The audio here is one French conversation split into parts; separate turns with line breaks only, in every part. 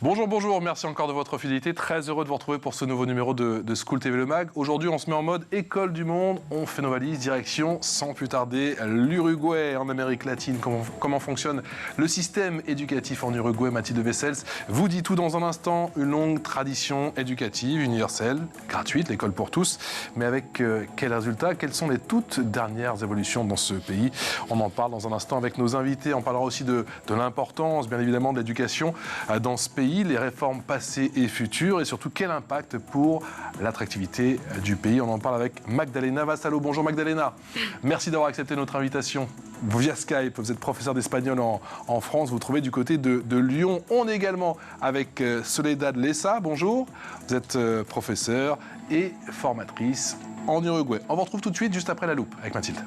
Bonjour, bonjour, merci encore de votre fidélité. Très heureux de vous retrouver pour ce nouveau numéro de School TV Le Mag. Aujourd'hui, on se met en mode école du monde. On fait nos valises, direction, sans plus tarder, l'Uruguay en Amérique latine. Comment fonctionne le système éducatif en Uruguay? Mathilde Wessels vous dit tout dans un instant. Une longue tradition éducative, universelle, gratuite, l'école pour tous. Mais avec quels résultats? Quelles sont les toutes dernières évolutions dans ce pays? On en parle dans un instant avec nos invités. On parlera aussi de l'importance, bien évidemment, de l'éducation dans ce pays, les réformes passées et futures, et surtout quel impact pour l'attractivité du pays. On en parle avec Magdalena Vasallo. Bonjour Magdalena, merci d'avoir accepté notre invitation via Skype. Vous êtes professeur d'espagnol en France, vous vous trouvez du côté de Lyon. On est également avec Soledad Lessa. Bonjour, vous êtes professeure et formatrice en Uruguay. On vous retrouve tout de suite juste après la loupe avec Mathilde.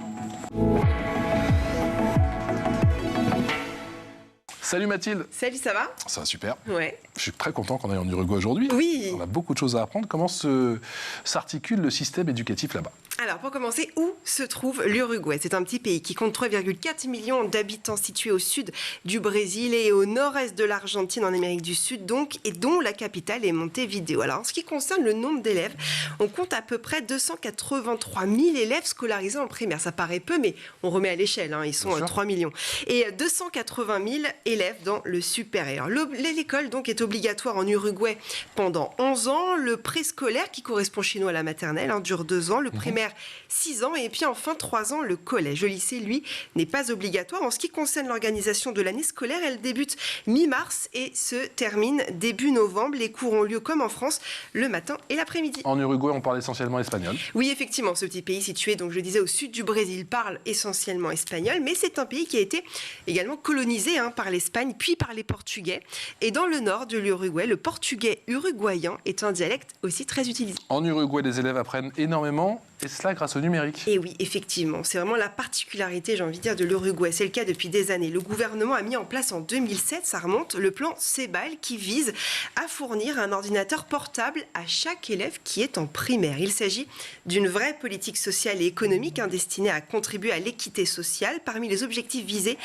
Salut Mathilde.
Salut, ça va?
Ça va super.
Ouais.
Je suis très content qu'on aille en Uruguay aujourd'hui.
Oui.
On a beaucoup de choses à apprendre. Comment s'articule le système éducatif là-bas?
Alors, pour commencer, où se trouve l'Uruguay? C'est un petit pays qui compte 3,4 millions d'habitants situé au sud du Brésil et au nord-est de l'Argentine, en Amérique du Sud, donc, et dont la capitale est Montevideo. Alors, en ce qui concerne le nombre d'élèves, on compte à peu près 283 000 élèves scolarisés en primaire. Ça paraît peu, mais on remet à l'échelle, hein, ils sont 3 millions. Et 280 000 élèves dans le supérieur. L'école, donc, est obligatoire en Uruguay pendant 11 ans. Le préscolaire, qui correspond chez nous à la maternelle, dure 2 ans. Le primaire, 6 ans, et puis enfin 3 ans le collège. Le lycée, lui, n'est pas obligatoire. En ce qui concerne l'organisation de l'année scolaire, elle débute mi-mars et se termine début novembre. Les cours ont lieu comme en France, le matin et l'après-midi.
En Uruguay, on parle essentiellement espagnol.
Oui, effectivement, ce petit pays situé, donc je disais, au sud du Brésil, parle essentiellement espagnol, mais c'est un pays qui a été également colonisé par l'Espagne, puis par les Portugais. Et dans le nord de l'Uruguay, le portugais uruguayen est un dialecte aussi très utilisé.
En Uruguay, les élèves apprennent énormément, et cela grâce au numérique.
Et oui, effectivement, c'est vraiment la particularité, j'ai envie de dire, de l'Uruguay. C'est le cas depuis des années. Le gouvernement a mis en place en 2007, ça remonte, le plan CEBAL qui vise à fournir un ordinateur portable à chaque élève qui est en primaire. Il s'agit d'une vraie politique sociale et économique destinée à contribuer à l'équité sociale. Parmi les objectifs visés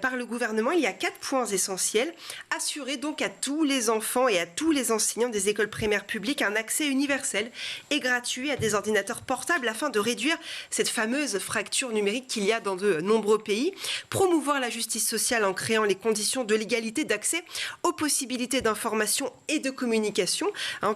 par le gouvernement, il y a 4 points essentiels. Assurer donc à tous les enfants et à tous les enseignants des écoles primaires publiques un accès universel et gratuit à des ordinateurs portables afin de réduire cette fameuse fracture numérique qu'il y a dans de nombreux pays. Promouvoir la justice sociale en créant les conditions de l'égalité d'accès aux possibilités d'information et de communication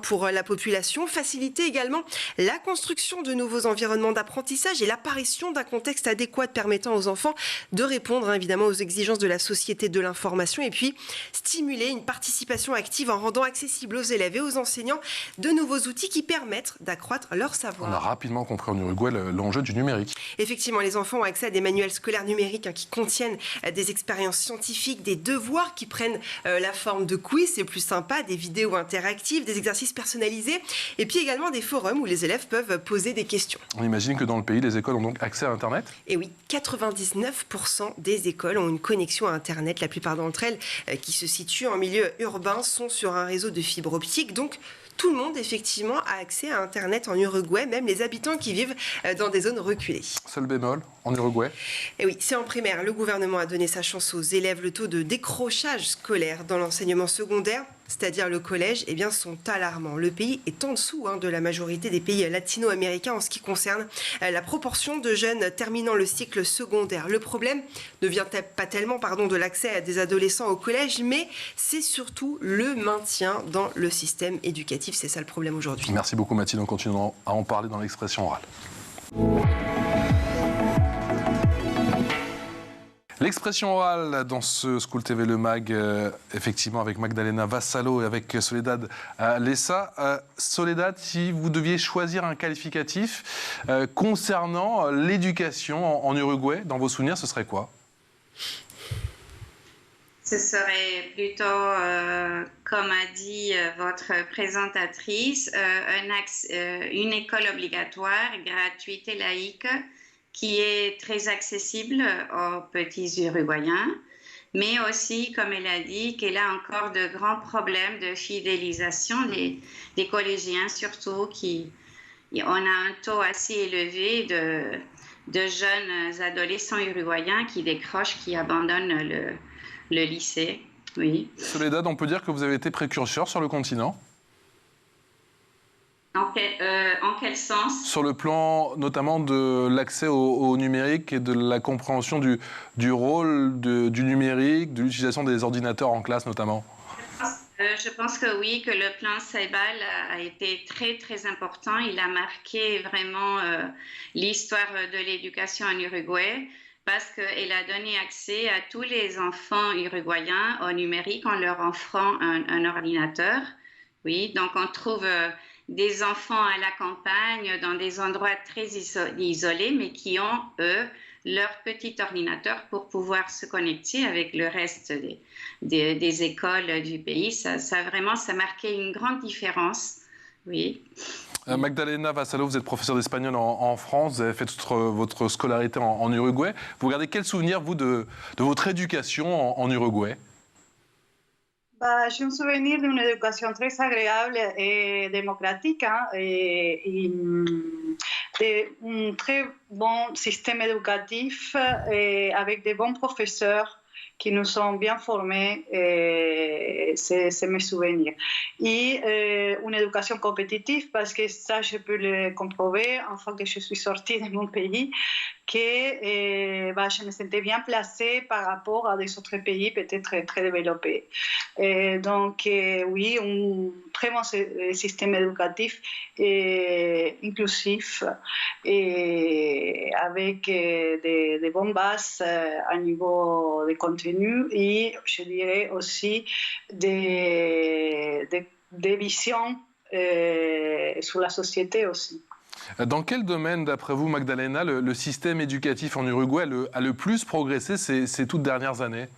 pour la population. Faciliter également la construction de nouveaux environnements d'apprentissage et l'apparition d'un contexte adéquat permettant aux enfants de répondre évidemment aux exigences de la société de l'information, et puis stimuler une participation active en rendant accessible aux élèves et aux enseignants de nouveaux outils qui permettent d'accroître leur savoir.
On a rapidement compris en Uruguay l'enjeu du numérique.
Effectivement, les enfants ont accès à des manuels scolaires numériques qui contiennent des expériences scientifiques, des devoirs qui prennent la forme de quiz, c'est plus sympa, des vidéos interactives, des exercices personnalisés, et puis également des forums où les élèves peuvent poser des questions.
On imagine que dans le pays, les écoles ont donc accès à Internet?
Et oui, 99% des écoles ont une connexion à Internet. La plupart d'entre elles, qui se situent en milieu urbain, sont sur un réseau de fibre optique. Donc, tout le monde, effectivement, a accès à Internet en Uruguay, même les habitants qui vivent dans des zones reculées.
Seul bémol, en Uruguay?
Et oui, c'est en primaire. Le gouvernement a donné sa chance aux élèves. Le taux de décrochage scolaire dans l'enseignement secondaire, c'est-à-dire le collège, sont alarmants. Le pays est en dessous de la majorité des pays latino-américains en ce qui concerne la proportion de jeunes terminant le cycle secondaire. Le problème ne vient pas tellement de l'accès des adolescents au collège, mais c'est surtout le maintien dans le système éducatif. C'est ça le problème aujourd'hui.
Merci beaucoup Mathilde, on continuera à en parler dans l'expression orale. L'expression orale dans ce School TV Le Mag, effectivement avec Magdalena Vasallo et avec Soledad Lessa. Soledad, si vous deviez choisir un qualificatif concernant l'éducation en Uruguay, dans vos souvenirs, ce serait quoi?
Ce serait plutôt, comme a dit votre présentatrice, une école obligatoire, gratuite et laïque, qui est très accessible aux petits Uruguayens, mais aussi, comme elle a dit, qu'elle a encore de grands problèmes de fidélisation des collégiens, surtout, on a un taux assez élevé de jeunes adolescents uruguayens qui décrochent, qui abandonnent le lycée. Oui.
Soledad, on peut dire que vous avez été précurseur sur le continent?
En quel sens?
Sur le plan notamment de l'accès au numérique et de la compréhension du rôle du numérique, de l'utilisation des ordinateurs en classe notamment.
Je pense que oui, que le plan Ceibal a été très, très important. Il a marqué vraiment l'histoire de l'éducation en Uruguay parce qu'il a donné accès à tous les enfants uruguayens au numérique en leur offrant un ordinateur. Oui, donc on trouve des enfants à la campagne, dans des endroits très isolés, mais qui ont, eux, leur petit ordinateur pour pouvoir se connecter avec le reste des écoles du pays. Ça marquait une grande différence. Oui.
Magdalena Vassalo, vous êtes professeure d'espagnol en France, vous avez fait toute votre scolarité en Uruguay. Vous gardez quel souvenir, vous, de votre éducation en Uruguay?
J'ai un souvenir d'une éducation très agréable et démocratique, hein, et un très bon système éducatif avec de bons professeurs qui nous ont bien formés, c'est mes souvenirs. Et une éducation compétitive, parce que ça, je peux le comprouver, une fois que je suis sortie de mon pays, que je me sentais bien placée par rapport à des autres pays peut-être très développés. Donc, oui, un très bon système éducatif inclusif et avec des bonnes bases à niveau de contenu et, je dirais, aussi des visions sur la société aussi.
Dans quel domaine, d'après vous, Magdalena, le système éducatif en Uruguay a le plus progressé ces toutes dernières années?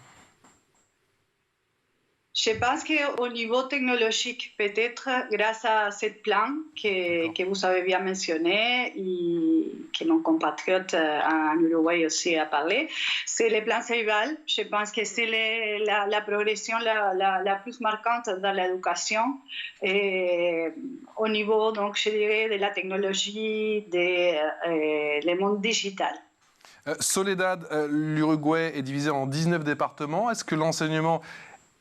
Je pense qu'au niveau technologique, peut-être grâce à ce plan que vous avez bien mentionné et que nos compatriotes en Uruguay aussi a parlé, c'est le plan Ceibal. Je pense que c'est la progression la plus marquante dans l'éducation au niveau, donc, je dirais, de la technologie, le monde digital.
Soledad, l'Uruguay est divisé en 19 départements. Est-ce que l'enseignement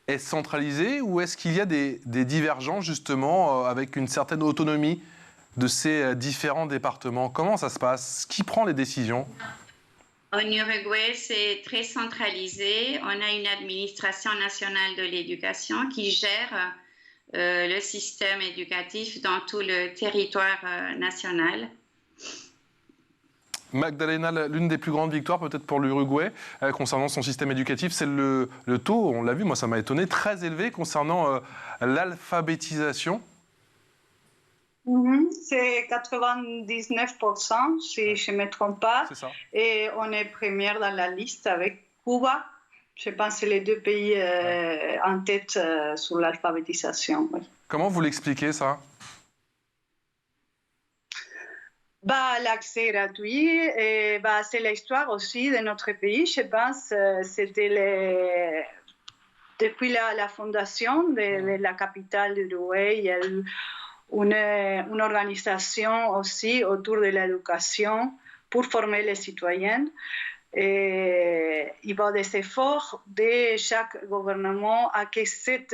est centralisé ou est-ce qu'il y a des divergences justement avec une certaine autonomie de ces différents départements? Comment ça se passe? Qui prend les décisions?
En Uruguay, c'est très centralisé. On a une administration nationale de l'éducation qui gère le système éducatif dans tout le territoire national.
Magdalena, l'une des plus grandes victoires peut-être pour l'Uruguay concernant son système éducatif, c'est le taux, on l'a vu, moi ça m'a étonné, très élevé concernant l'alphabétisation.
C'est 99%, si je ne me trompe pas.
C'est ça.
Et on est première dans la liste avec Cuba. Je pense que c'est les deux pays en tête sur l'alphabétisation. Oui.
Comment vous l'expliquez ça?
L'accès gratuit, c'est l'histoire aussi de notre pays. Je pense c'était depuis la fondation de la capitale de l'Uruguay, il y a eu une organisation aussi autour de l'éducation pour former les citoyens. Et il y a des efforts de chaque gouvernement à que cette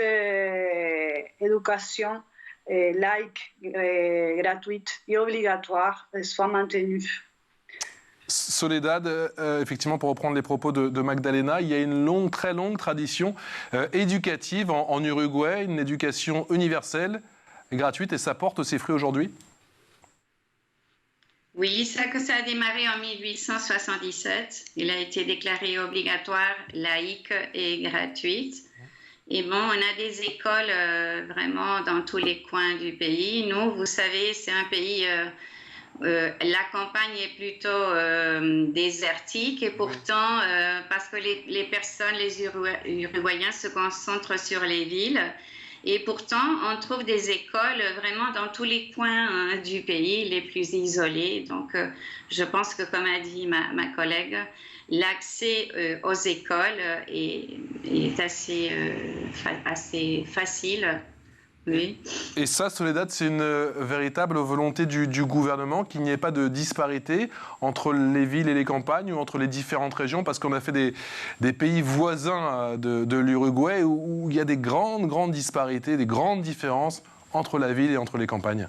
éducation laïque, gratuite et obligatoire soit maintenue.
Soledad, effectivement, pour reprendre les propos de Magdalena, il y a une très longue tradition éducative en Uruguay, une éducation universelle, gratuite, et ça porte ses fruits aujourd'hui?
Oui, ça a démarré en 1877. Il a été déclaré obligatoire, laïque et gratuite. Et bon, on a des écoles vraiment dans tous les coins du pays. Nous, vous savez, c'est un pays, la campagne est plutôt désertique et pourtant, parce que les personnes, les Uruguayens se concentrent sur les villes. Et pourtant, on trouve des écoles vraiment dans tous les coins du pays, les plus isolés. Donc, je pense que, comme a dit ma collègue, l'accès aux écoles est assez facile. Oui.
Et ça, Soledad, c'est une véritable volonté du gouvernement qu'il n'y ait pas de disparité entre les villes et les campagnes ou entre les différentes régions, parce qu'on a fait des pays voisins de l'Uruguay où il y a des grandes disparités, des grandes différences entre la ville et entre les campagnes.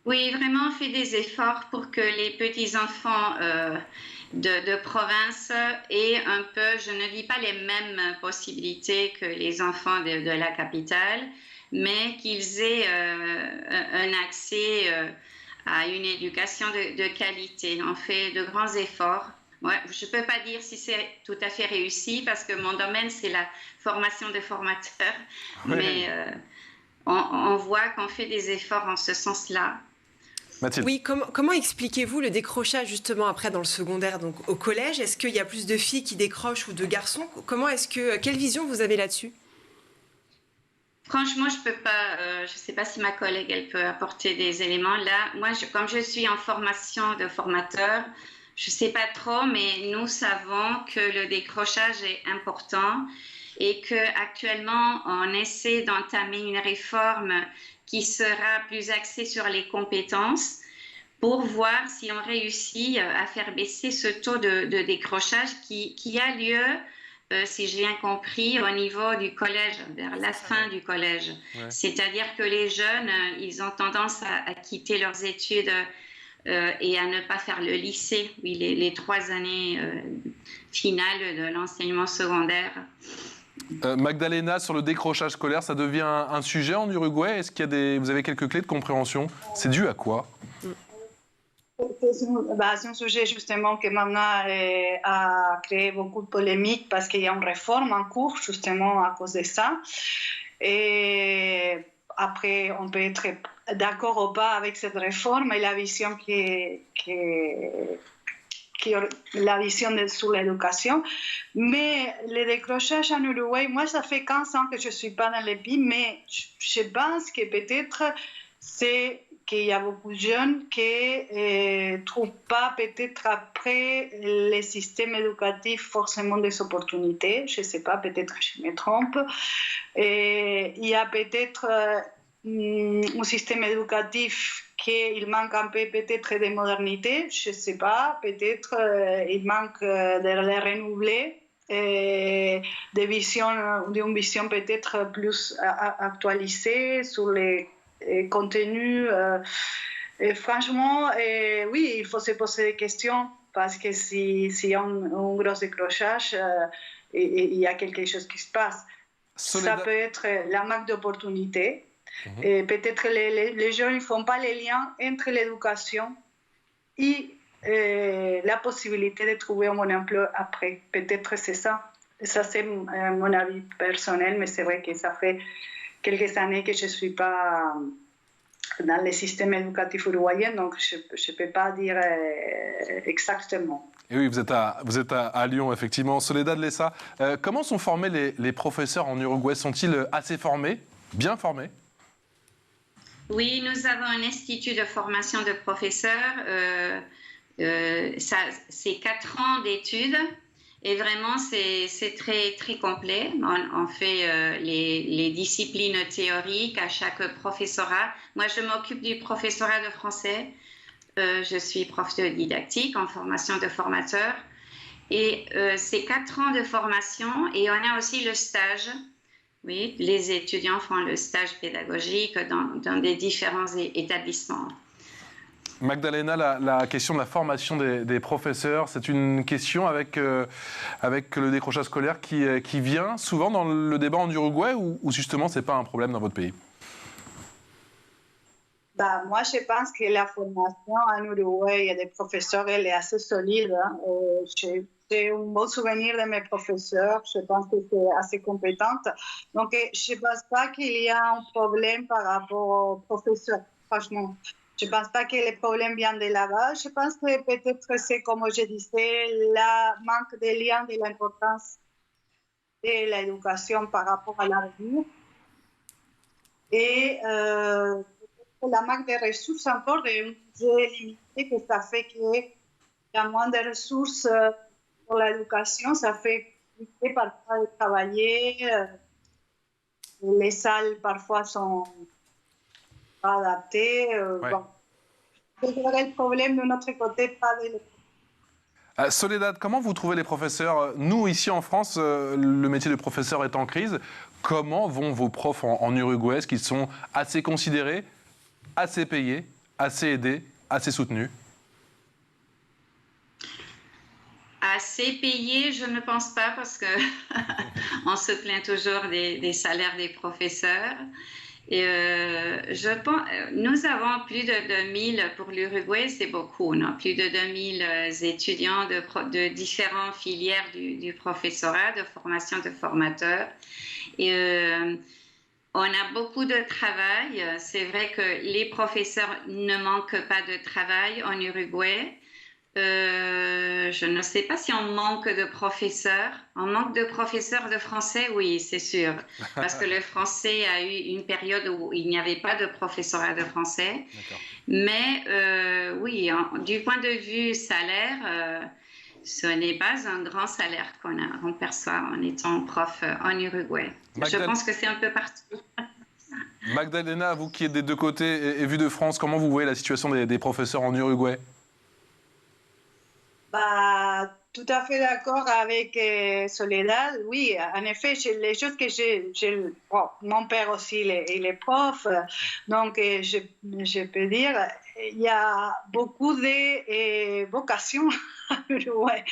Oui, vraiment, on fait des efforts pour que les petits-enfants de province aient un peu, je ne dis pas les mêmes possibilités que les enfants de la capitale, mais qu'ils aient un accès à une éducation de qualité. On fait de grands efforts. Ouais, je ne peux pas dire si c'est tout à fait réussi parce que mon domaine, c'est la formation de formateurs,
Oui.
mais on voit qu'on fait des efforts en ce sens-là.
Mathilde.
Oui, comment expliquez-vous le décrochage justement après dans le secondaire, donc au collège? Est-ce qu'il y a plus de filles qui décrochent ou de garçons? Quelle vision vous avez là-dessus?
Franchement, je peux pas. Je sais pas si ma collègue elle peut apporter des éléments. Là, moi, comme je suis en formation de formateur, je sais pas trop, mais nous savons que le décrochage est important et que actuellement, on essaie d'entamer une réforme qui sera plus axée sur les compétences pour voir si on réussit à faire baisser ce taux de décrochage qui a lieu. Si j'ai bien compris, au niveau du collège, vers la fin du collège. Ouais. C'est-à-dire que les jeunes, ils ont tendance à quitter leurs études et à ne pas faire le lycée, oui, les 3 années finales de l'enseignement secondaire.
Magdalena, sur le décrochage scolaire, ça devient un sujet en Uruguay. Est-ce qu'il y a vous avez quelques clés de compréhension? C'est dû à quoi?
C'est un sujet justement qui maintenant a créé beaucoup de polémiques parce qu'il y a une réforme en cours justement à cause de ça. Et après, on peut être d'accord ou pas avec cette réforme et la vision la vision sur l'éducation. Mais le décrochage en Uruguay, moi, ça fait 15 ans que je ne suis pas dans le pays, mais je pense que peut-être c'est qu'il y a beaucoup de jeunes qui ne trouvent pas peut-être après le système éducatif forcément des opportunités. Je ne sais pas, peut-être je me trompe. Et il y a peut-être un système éducatif qu'il manque un peu peut-être de modernité. Je ne sais pas, peut-être il manque de les renouveler. D'une vision peut-être plus actualisée sur les contenus. Et franchement, oui, il faut se poser des questions parce que s'il y a un gros décrochage, il y a quelque chose qui se passe. Ça peut être la manque d'opportunités. Peut-être les jeunes ne font pas les liens entre l'éducation et la possibilité de trouver un bon emploi après. Peut-être c'est ça. Ça, c'est mon avis personnel, mais c'est vrai que ça fait quelques années que je ne suis pas dans le système éducatif uruguayen, donc je ne peux pas dire exactement.
Et oui, vous êtes à Lyon, effectivement. Soledad Lessa, comment sont formés les professeurs en Uruguay? Sont-ils assez formés, bien formés?
Oui, nous avons un institut de formation de professeurs. C'est 4 ans d'études. Et vraiment, c'est très complet. On fait les disciplines théoriques à chaque professorat. Moi, je m'occupe du professorat de français. Je suis prof de didactique en formation de formateur. Et c'est 4 ans de formation. Et on a aussi le stage. Oui, les étudiants font le stage pédagogique dans des différents établissements.
Magdalena, la question de la formation des professeurs, c'est une question avec le décrochage scolaire qui vient souvent dans le débat en Uruguay ou justement ce n'est pas un problème dans votre pays?
Moi, je pense que la formation en Uruguay des professeurs elle est assez solide. J'ai un bon souvenir de mes professeurs. Je pense que c'est assez compétente. Donc, je ne pense pas qu'il y a un problème par rapport aux professeurs, franchement. Je ne pense pas que le problème vient de là-bas. Je pense que peut-être c'est, comme je disais, le manque de lien de l'importance de l'éducation par rapport à l'avenir. Et la manque de ressources encore, de budget limité, que ça fait qu'il y a moins de ressources pour l'éducation. Ça fait compliqué parfois de travailler. les salles parfois sont pas adaptées.
Ouais.
Bon. C'est le problème de notre côté, pas de...
Soledad, comment vous trouvez les professeurs? Nous, ici en France, le métier de professeur est en crise. Comment vont vos profs en Uruguay? Est-ce qu'ils sont assez considérés, assez payés, assez aidés, assez soutenus?
Assez payés, je ne pense pas, parce que on se plaint toujours des salaires des professeurs. Et je pense, nous avons plus de 2000 pour l'Uruguay, c'est beaucoup, non? Plus de 2000 étudiants de différentes filières du professorat, de formation de formateurs. Et on a beaucoup de travail. C'est vrai que les professeurs ne manquent pas de travail en Uruguay. Je ne sais pas si on manque de professeurs. On manque de professeurs de français, oui, c'est sûr. Parce que le français a eu une période où il n'y avait pas de professorat de français. Mais oui, du point de vue salaire, ce n'est pas un grand salaire qu'on perçoit en étant prof en Uruguay. Je pense que c'est un peu partout.
Magdalena, vous qui êtes des deux côtés et vue de France, comment vous voyez la situation des professeurs en Uruguay?
Bah, tout à fait d'accord avec Soledad. Oui, en effet, les choses que bon, mon père aussi, il est prof, donc je peux dire, il y a beaucoup de vocations à Uruguay.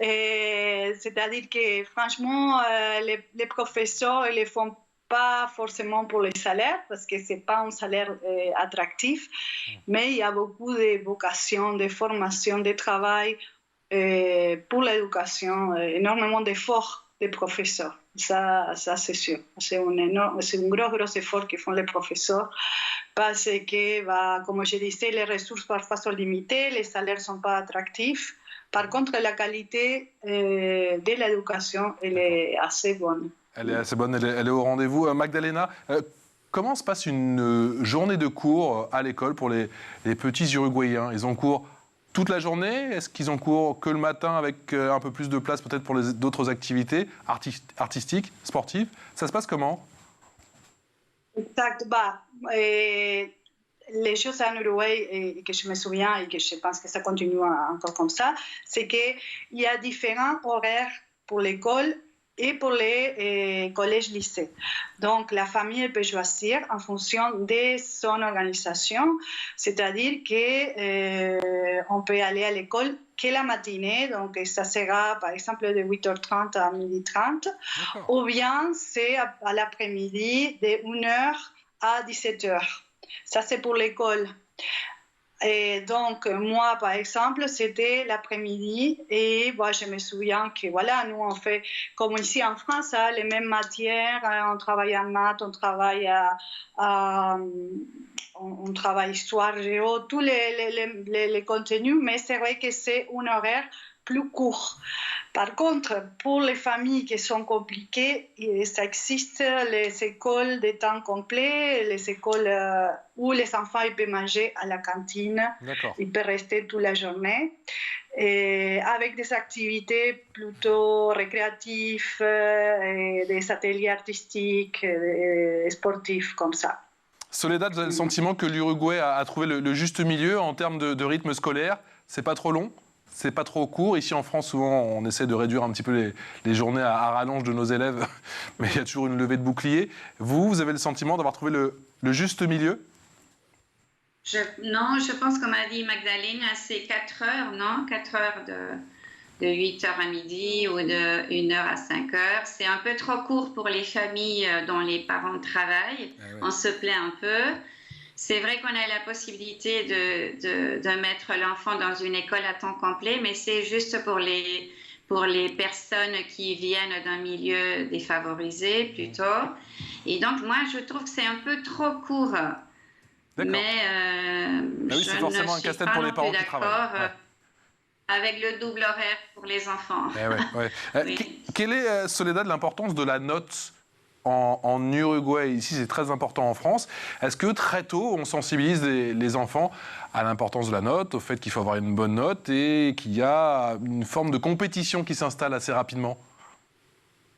C'est-à-dire que franchement, les professeurs, ils ne les font pas forcément pour les salaires, parce que ce n'est pas un salaire attractif, mais il y a beaucoup de vocations, de formations, de travail pour l'éducation, énormément d'efforts des professeurs. Ça c'est sûr. C'est un gros effort que font les professeurs parce que, bah, comme je disais, les ressources parfois sont limitées, les salaires ne sont pas attractifs. Par contre, la qualité de l'éducation, elle est assez bonne.
Elle est assez bonne, elle est au rendez-vous. Magdalena, comment se passe une journée de cours à l'école pour les petits Uruguayens? Ils ont cours toute la journée? Est-ce qu'ils ont cours que le matin avec un peu plus de place peut-être pour d'autres activités artistiques, sportives? Ça se passe comment?
Exact. Bah, les choses en Uruguay, et que je me souviens et que je pense que ça continue encore comme ça, c'est qu'il y a différents horaires pour l'école et pour les collèges-lycées. Donc, la famille peut choisir en fonction de son organisation, c'est-à-dire qu'on peut aller à l'école que la matinée, donc ça sera par exemple de 8h30 à 12h30, ou bien c'est à l'après-midi de 1h à 17h. Ça, c'est pour l'école. Et donc, moi, par exemple, c'était l'après-midi et moi, je me souviens que, voilà, nous, on fait, comme ici en France, hein, les mêmes matières, on travaille en maths, on travaille on travaille histoire, géo, tous les contenus, mais c'est vrai que c'est un horaire plus court. Par contre, pour les familles qui sont compliquées, ça existe les écoles de temps complet, les écoles où les enfants ils peuvent manger à la cantine, ils peuvent rester toute la journée, et avec des activités plutôt récréatives, des ateliers artistiques, sportifs comme ça.
Soledad, vous avez le sentiment que l'Uruguay a trouvé le juste milieu en termes de rythme scolaire? C'est pas trop long? C'est pas trop court. Ici en France, souvent, on essaie de réduire un petit peu les journées à rallonge de nos élèves, mais il y a toujours une levée de bouclier. Vous avez le sentiment d'avoir trouvé le juste milieu?
Non, je pense, comme a dit Magdalena, c'est 4 heures, non? 4 heures de 8h à midi ou de 1h à 5h. C'est un peu trop court pour les familles dont les parents travaillent. Ah ouais. On se plaint un peu. C'est vrai qu'on a la possibilité de mettre l'enfant dans une école à temps complet, mais c'est juste pour les personnes qui viennent d'un milieu défavorisé plutôt. Et donc, moi, je trouve que c'est un peu trop court. Mais
oui, c'est forcément un casse-tête pour les parents qui travaillent.
Avec le double horaire pour les enfants.
Oui. Quelle est, Soledad, l'importance de la note en Uruguay? Ici, c'est très important en France. Est-ce que très tôt, on sensibilise les enfants à l'importance de la note, au fait qu'il faut avoir une bonne note et qu'il y a une forme de compétition qui s'installe assez rapidement?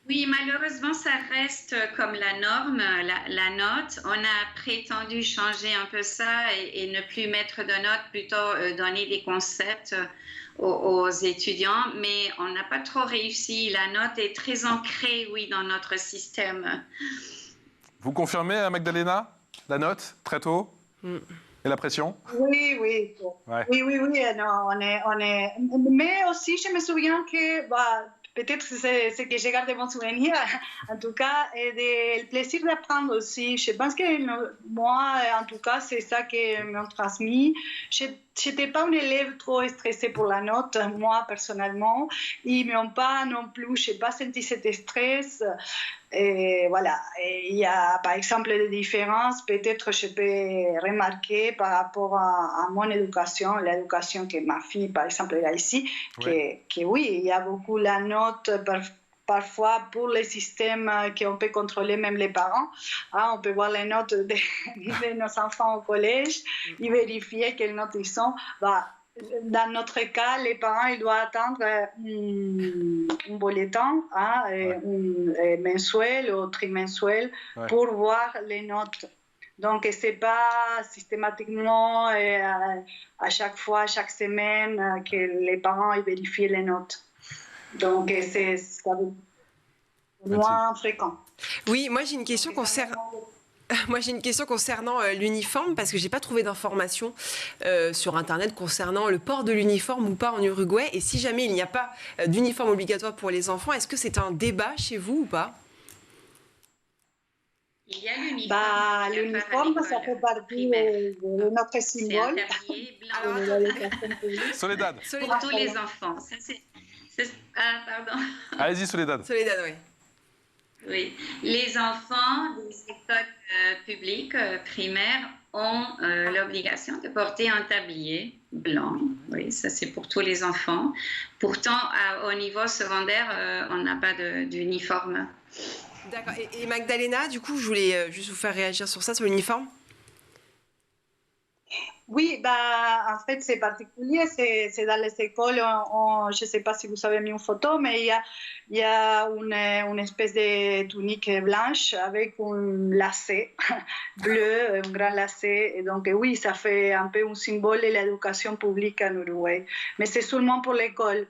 Oui, malheureusement, ça reste comme la norme, la note. On a prétendu changer un peu ça et ne plus mettre de notes, plutôt donner des concepts aux étudiants, mais on n'a pas trop réussi. La note est très ancrée, oui, dans notre système.
Vous confirmez, Magdalena, la note, très tôt et la pression?
Oui, oui.
Ouais.
Oui, non, Mais aussi, je me souviens que, bah, peut-être c'est ce que j'ai gardé mon souvenir, en tout cas, et le plaisir d'apprendre aussi. Je pense que moi, en tout cas, c'est ça que m'ont transmis. Je n'étais pas une élève trop stressée pour la note, moi, personnellement. Ils ne m'ont pas non plus, je n'ai pas senti cet stress. Et voilà, il y a par exemple des différences, peut-être je peux remarquer par rapport à mon éducation, l'éducation que ma fille par exemple a ici, que oui, il y a beaucoup la note parfois pour les systèmes qu'on peut contrôler même les parents. On peut voir les notes de nos enfants au collège et vérifier quelles notes ils sont. Dans notre cas, les parents ils doivent attendre un bulletin mensuel ou trimensuel pour voir les notes. Donc, ce n'est pas systématiquement à chaque fois, chaque semaine, que les parents ils vérifient les notes. Donc, c'est moins fréquent.
Oui, moi j'ai une question concernant l'uniforme, parce que j'ai pas trouvé d'informations sur Internet concernant le port de l'uniforme ou pas en Uruguay. Et si jamais il n'y a pas d'uniforme obligatoire pour les enfants, est-ce que c'est un débat chez vous ou pas?
Il y a l'uniforme.
L'uniforme, ça fait partie de notre symbole.
C'est un tablier blanc.
Soledad.
Pour tous les enfants. Pardon.
Allez-y, Soledad.
Soledad, oui.
Oui, les enfants des écoles publiques primaires ont l'obligation de porter un tablier blanc. Oui, ça c'est pour tous les enfants. Pourtant, au niveau secondaire, on n'a pas d'uniforme.
D'accord. Et Magdalena, du coup, je voulais juste vous faire réagir sur ça, sur l'uniforme.
Oui, en fait, c'est particulier. C'est dans les écoles, je ne sais pas si vous avez mis une photo, mais il y a une espèce de tunique blanche avec un lacet bleu, un grand lacet. Et donc, oui, ça fait un peu un symbole de l'éducation publique en Uruguay. Mais c'est seulement pour l'école.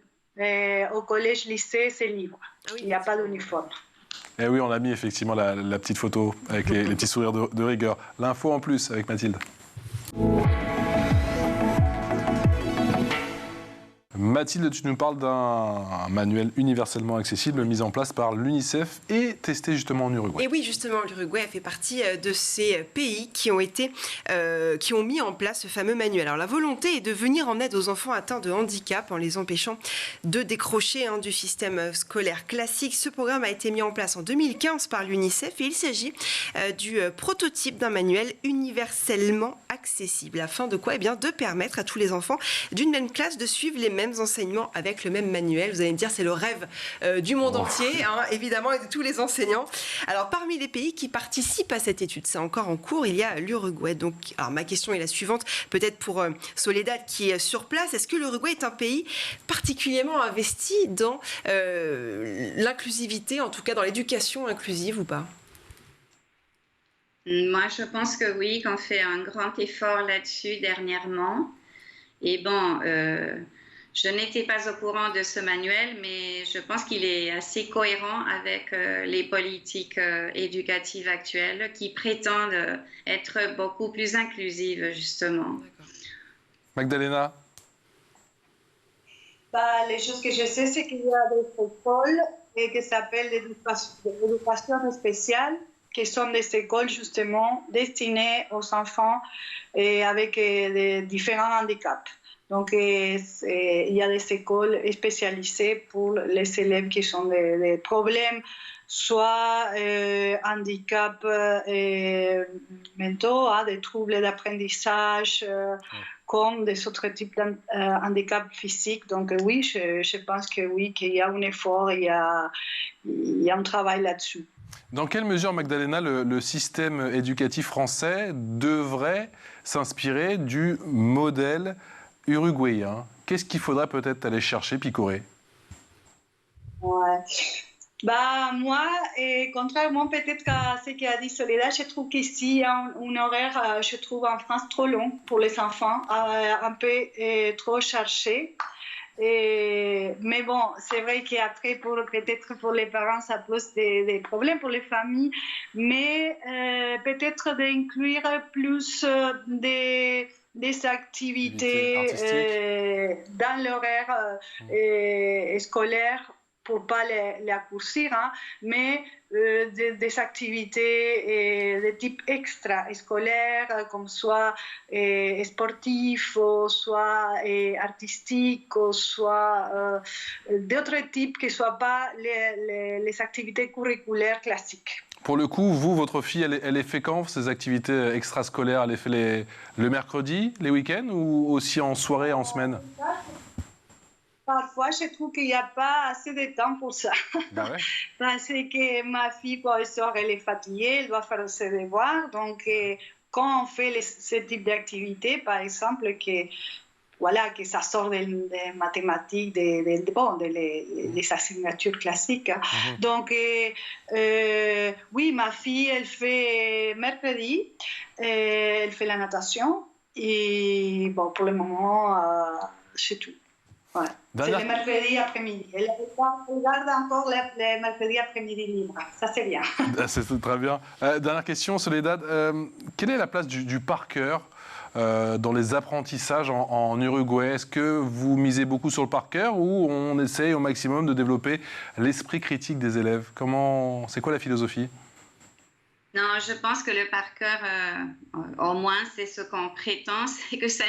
Au collège, lycée, c'est libre. Il n'y a pas d'uniforme.
Et oui, on a mis effectivement la petite photo avec les petits sourires de rigueur. L'info en plus avec Mathilde. Mathilde, tu nous parles d'un manuel universellement accessible mis en place par l'UNICEF et testé justement en Uruguay.
Et oui, justement, l'Uruguay fait partie de ces pays qui ont mis en place ce fameux manuel. Alors la volonté est de venir en aide aux enfants atteints de handicap en les empêchant de décrocher du système scolaire classique. Ce programme a été mis en place en 2015 par l'UNICEF et il s'agit du prototype d'un manuel universellement accessible. Afin de quoi? De permettre à tous les enfants d'une même classe de suivre les mêmes enseignements avec le même manuel. Vous allez me dire, c'est le rêve du monde entier, évidemment, et de tous les enseignants. Alors, parmi les pays qui participent à cette étude, c'est encore en cours, il y a l'Uruguay. Donc, alors, ma question est la suivante, peut-être pour Soledad qui est sur place. Est-ce que l'Uruguay est un pays particulièrement investi dans l'inclusivité, en tout cas dans l'éducation inclusive ou pas?
Moi, je pense que oui, qu'on fait un grand effort là-dessus dernièrement. Et bon, je n'étais pas au courant de ce manuel, mais je pense qu'il est assez cohérent avec les politiques éducatives actuelles qui prétendent être beaucoup plus inclusives, justement.
Magdalena?
Les choses que je sais, c'est qu'il y a des écoles qui s'appellent l'éducation spéciale, qui sont des écoles justement destinées aux enfants avec des différents handicaps. Donc, il y a des écoles spécialisées pour les élèves qui ont des problèmes, soit handicaps mentaux, des troubles d'apprentissage, comme des autres types de handicaps physiques. Donc, oui, je pense que oui, qu'il y a un effort, il y a un travail là-dessus.
Dans quelle mesure, Magdalena, le système éducatif français devrait s'inspirer du modèle uruguayen? Qu'est-ce qu'il faudrait peut-être aller chercher, picorer?
Moi, contrairement peut-être à ce qu'a dit Soledad, je trouve qu'ici, il y a un horaire, je trouve en France, trop long pour les enfants, un peu trop chargé. Mais bon, c'est vrai qu'après, peut-être pour les parents, ça pose des problèmes pour les familles, mais peut-être d'inclure plus des activités dans l'horaire scolaire pour ne pas les raccourcir, mais des activités de type extra-scolaire, comme soit sportif, ou soit artistique, ou soit d'autres types qui ne soient pas les activités curriculaires classiques.
Pour le coup, vous, votre fille, elle les fait quand, ces activités extrascolaires? Elle les fait le mercredi, les week-ends, ou aussi en soirée, en semaine?
Parfois, je trouve qu'il n'y a pas assez de temps pour ça.
Bah ouais.
Parce que ma fille, quand elle sort, elle est fatiguée, elle doit faire ses devoirs. Donc, quand on fait ce type d'activité, par exemple, que ça sort des mathématiques, des assignatures classiques. Donc, oui, ma fille, elle fait mercredi, elle fait la natation. Et bon, pour le moment, c'est tout. Ouais. C'est le mercredi après-midi. Elle garde encore le mercredi après-midi libre. Ça, c'est bien.
C'est très bien. Dernière question, Soledad. Quelle est la place du par cœur dans les apprentissages en Uruguay? Est-ce que vous misez beaucoup sur le par cœur ou on essaye au maximum de développer l'esprit critique des élèves? C'est quoi la philosophie?
Non, je pense que le par cœur, au moins, c'est ce qu'on prétend, c'est que ça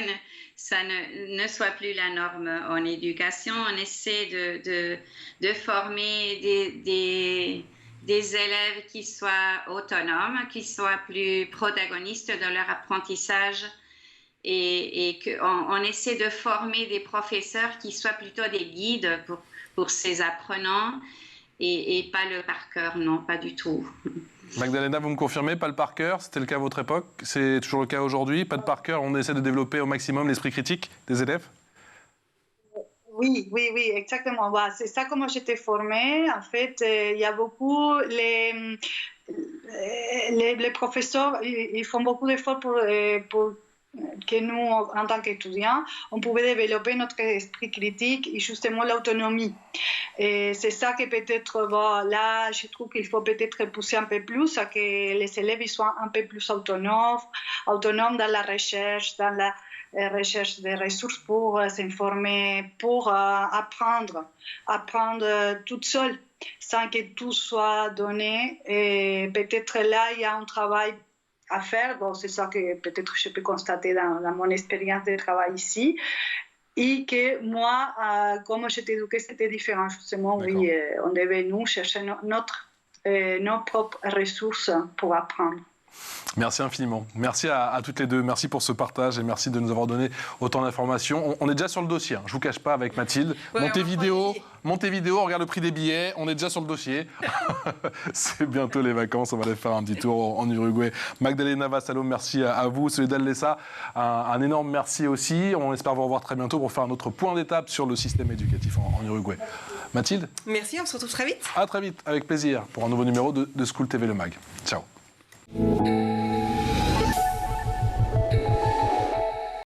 ne soit plus la norme en éducation. On essaie de former des élèves qui soient autonomes, qui soient plus protagonistes dans leur apprentissage et qu'on essaie de former des professeurs qui soient plutôt des guides pour ces apprenants et pas le par cœur, non, pas du tout.
Magdalena, vous me confirmez, pas le par cœur? C'était le cas à votre époque? C'est toujours le cas aujourd'hui? Pas de par cœur? On essaie de développer au maximum l'esprit critique des élèves?
Oui, exactement. C'est ça comment j'étais formée. En fait, il y a beaucoup... Les professeurs, ils font beaucoup d'efforts pour que nous, en tant qu'étudiants, on pouvait développer notre esprit critique et justement l'autonomie. Et c'est ça que peut-être, là, je trouve qu'il faut peut-être pousser un peu plus à que les élèves soient un peu plus autonomes dans la recherche, des ressources pour s'informer, pour apprendre toute seule, sans que tout soit donné. Et peut-être là, il y a un travail à faire. Bon, c'est ça que peut-être je peux constater dans mon expérience de travail ici. Et que moi, comme j'étais éduquée, c'était différent. Justement, oui, on devait nous chercher nos propres ressources pour apprendre.
Merci infiniment. Merci à toutes les deux. Merci pour ce partage et merci de nous avoir donné autant d'informations. On est déjà sur le dossier, je ne vous cache pas, avec Mathilde. Montez vidéo, regarde le prix des billets. On est déjà sur le dossier. C'est bientôt les vacances. On va aller faire un petit tour en Uruguay. Magdalena Vassallo, merci à vous. Soledad Lessa, un énorme merci aussi. On espère vous revoir très bientôt pour faire un autre point d'étape sur le système éducatif en Uruguay. Mathilde?
Merci, on se retrouve très vite.
À très vite, avec plaisir, pour un nouveau numéro de School TV Le Mag. Ciao.